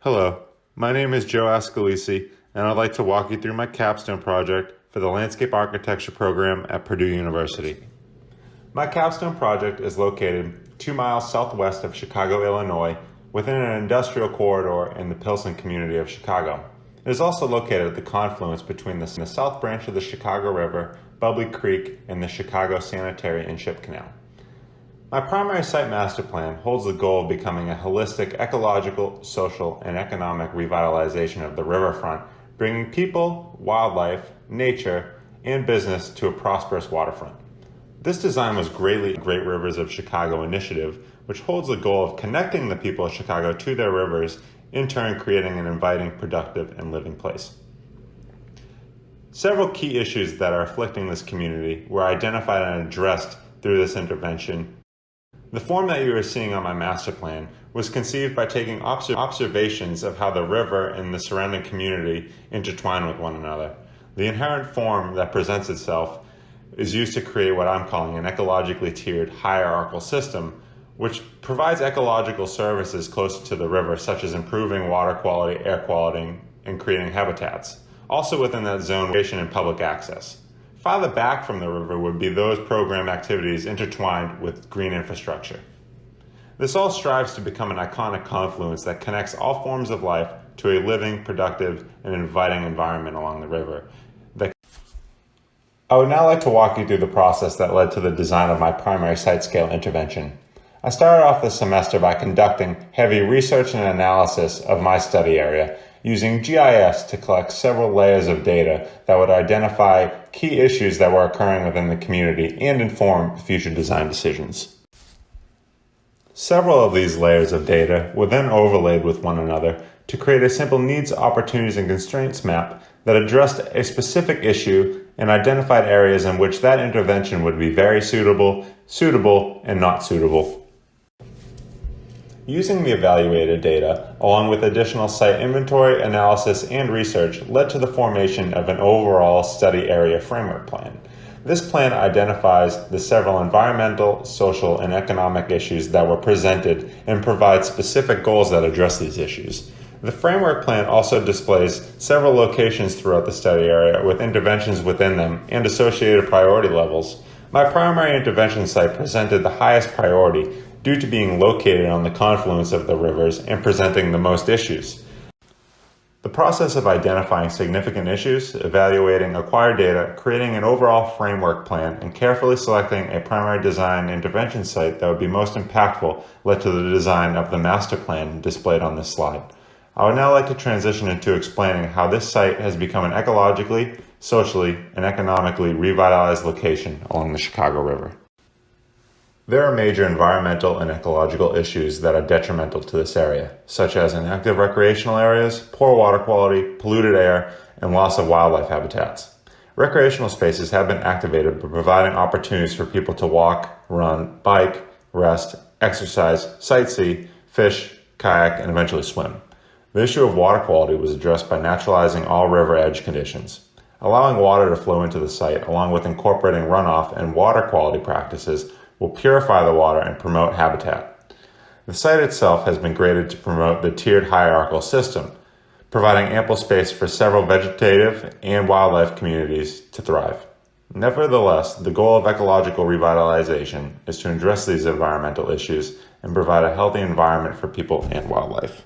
Hello, my name is Joe Ascolese, and I'd like to walk you through my capstone project for the Landscape Architecture program at Purdue University. My capstone project is located 2 miles southwest of Chicago, Illinois, within an industrial corridor in the Pilsen community of Chicago. It is also located at the confluence between the south branch of the Chicago River, Bubbly Creek, and the Chicago Sanitary and Ship Canal. My primary site master plan holds the goal of becoming a holistic ecological, social, and economic revitalization of the riverfront, bringing people, wildlife, nature, and business to a prosperous waterfront. This design was greatly Great Rivers of Chicago initiative, which holds the goal of connecting the people of Chicago to their rivers, in turn creating an inviting, productive, and living place. Several key issues that are afflicting this community were identified and addressed through this intervention. The form that you are seeing on my master plan was conceived by taking observations of how the river and the surrounding community intertwine with one another. The inherent form that presents itself is used to create what I'm calling an ecologically tiered hierarchical system, which provides ecological services closer to the river, such as improving water quality, air quality, and creating habitats. Also within that zone, recreation and public access. Farther back from the river would be those program activities intertwined with green infrastructure. This all strives to become an iconic confluence that connects all forms of life to a living, productive, and inviting environment along the river. I would now like to walk you through the process that led to the design of my primary site-scale intervention. I started off the semester by conducting heavy research and analysis of my study area, using GIS to collect several layers of data that would identify key issues that were occurring within the community and inform future design decisions. Several of these layers of data were then overlaid with one another to create a simple needs, opportunities, and constraints map that addressed a specific issue and identified areas in which that intervention would be very suitable, and not suitable. Using the evaluated data, along with additional site inventory, analysis, and research, led to the formation of an overall study area framework plan. This plan identifies the several environmental, social, and economic issues that were presented and provides specific goals that address these issues. The framework plan also displays several locations throughout the study area with interventions within them and associated priority levels. My primary intervention site presented the highest priority due to being located on the confluence of the rivers and presenting the most issues. The process of identifying significant issues, evaluating acquired data, creating an overall framework plan, and carefully selecting a primary design intervention site that would be most impactful led to the design of the master plan displayed on this slide. I would now like to transition into explaining how this site has become an ecologically, socially, and economically revitalized location along the Chicago River. There are major environmental and ecological issues that are detrimental to this area, such as inactive recreational areas, poor water quality, polluted air, and loss of wildlife habitats. Recreational spaces have been activated by providing opportunities for people to walk, run, bike, rest, exercise, sightsee, fish, kayak, and eventually swim. The issue of water quality was addressed by naturalizing all river edge conditions. Allowing water to flow into the site, along with incorporating runoff and water quality practices, will purify the water and promote habitat. The site itself has been graded to promote the tiered hierarchical system, providing ample space for several vegetative and wildlife communities to thrive. Nevertheless, the goal of ecological revitalization is to address these environmental issues and provide a healthy environment for people and wildlife.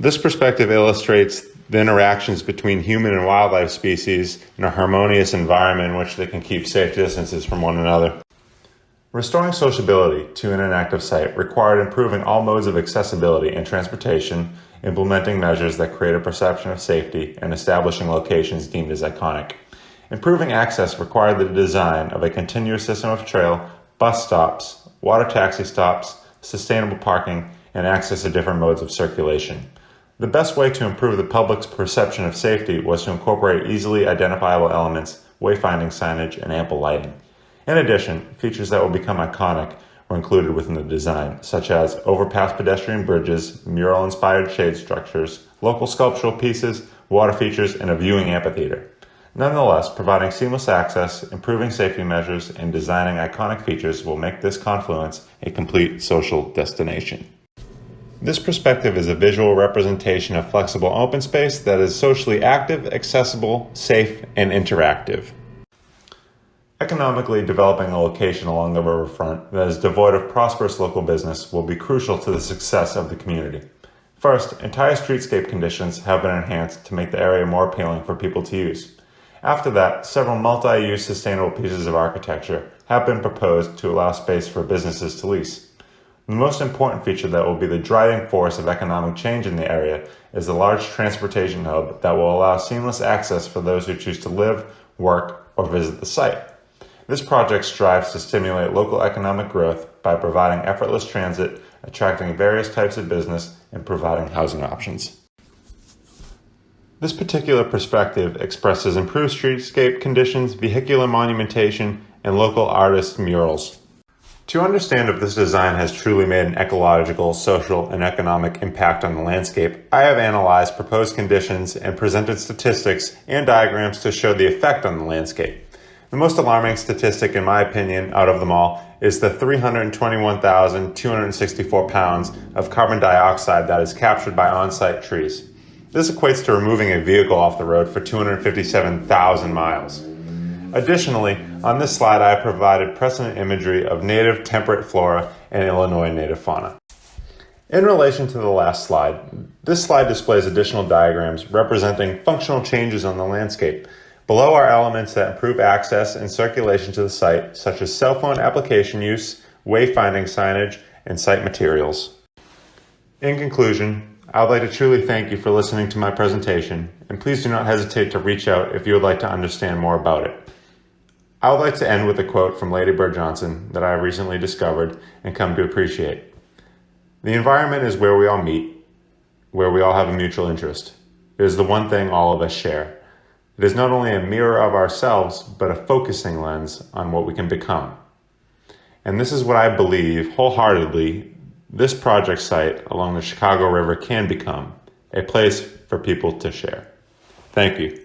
This perspective illustrates the interactions between human and wildlife species in a harmonious environment in which they can keep safe distances from one another. Restoring sociability to an inactive site required improving all modes of accessibility and transportation, implementing measures that create a perception of safety, and establishing locations deemed as iconic. Improving access required the design of a continuous system of trail, bus stops, water taxi stops, sustainable parking, and access to different modes of circulation. The best way to improve the public's perception of safety was to incorporate easily identifiable elements, wayfinding signage, and ample lighting. In addition, features that will become iconic were included within the design, such as overpass pedestrian bridges, mural-inspired shade structures, local sculptural pieces, water features, and a viewing amphitheater. Nonetheless, providing seamless access, improving safety measures, and designing iconic features will make this confluence a complete social destination. This perspective is a visual representation of flexible open space that is socially active, accessible, safe, and interactive. Economically developing a location along the riverfront that is devoid of prosperous local business will be crucial to the success of the community. First, entire streetscape conditions have been enhanced to make the area more appealing for people to use. After that, several multi-use sustainable pieces of architecture have been proposed to allow space for businesses to lease. The most important feature that will be the driving force of economic change in the area is the large transportation hub that will allow seamless access for those who choose to live, work, or visit the site. This project strives to stimulate local economic growth by providing effortless transit, attracting various types of business, and providing housing options. This particular perspective expresses improved streetscape conditions, vehicular monumentation, and local artist murals. To understand if this design has truly made an ecological, social, and economic impact on the landscape, I have analyzed proposed conditions and presented statistics and diagrams to show the effect on the landscape. The most alarming statistic, in my opinion, out of them all, is the 321,264 pounds of carbon dioxide that is captured by on-site trees. This equates to removing a vehicle off the road for 257,000 miles. Additionally, on this slide I provided precedent imagery of native temperate flora and Illinois native fauna. In relation to the last slide, this slide displays additional diagrams representing functional changes on the landscape. Below are elements that improve access and circulation to the site, such as cell phone application use, wayfinding signage, and site materials. In conclusion, I would like to truly thank you for listening to my presentation, and please do not hesitate to reach out if you would like to understand more about it. I would like to end with a quote from Lady Bird Johnson that I have recently discovered and come to appreciate. "The environment is where we all meet, where we all have a mutual interest. It is the one thing all of us share. It is not only a mirror of ourselves, but a focusing lens on what we can become." And this is what I believe wholeheartedly this project site along the Chicago River can become, a place for people to share. Thank you.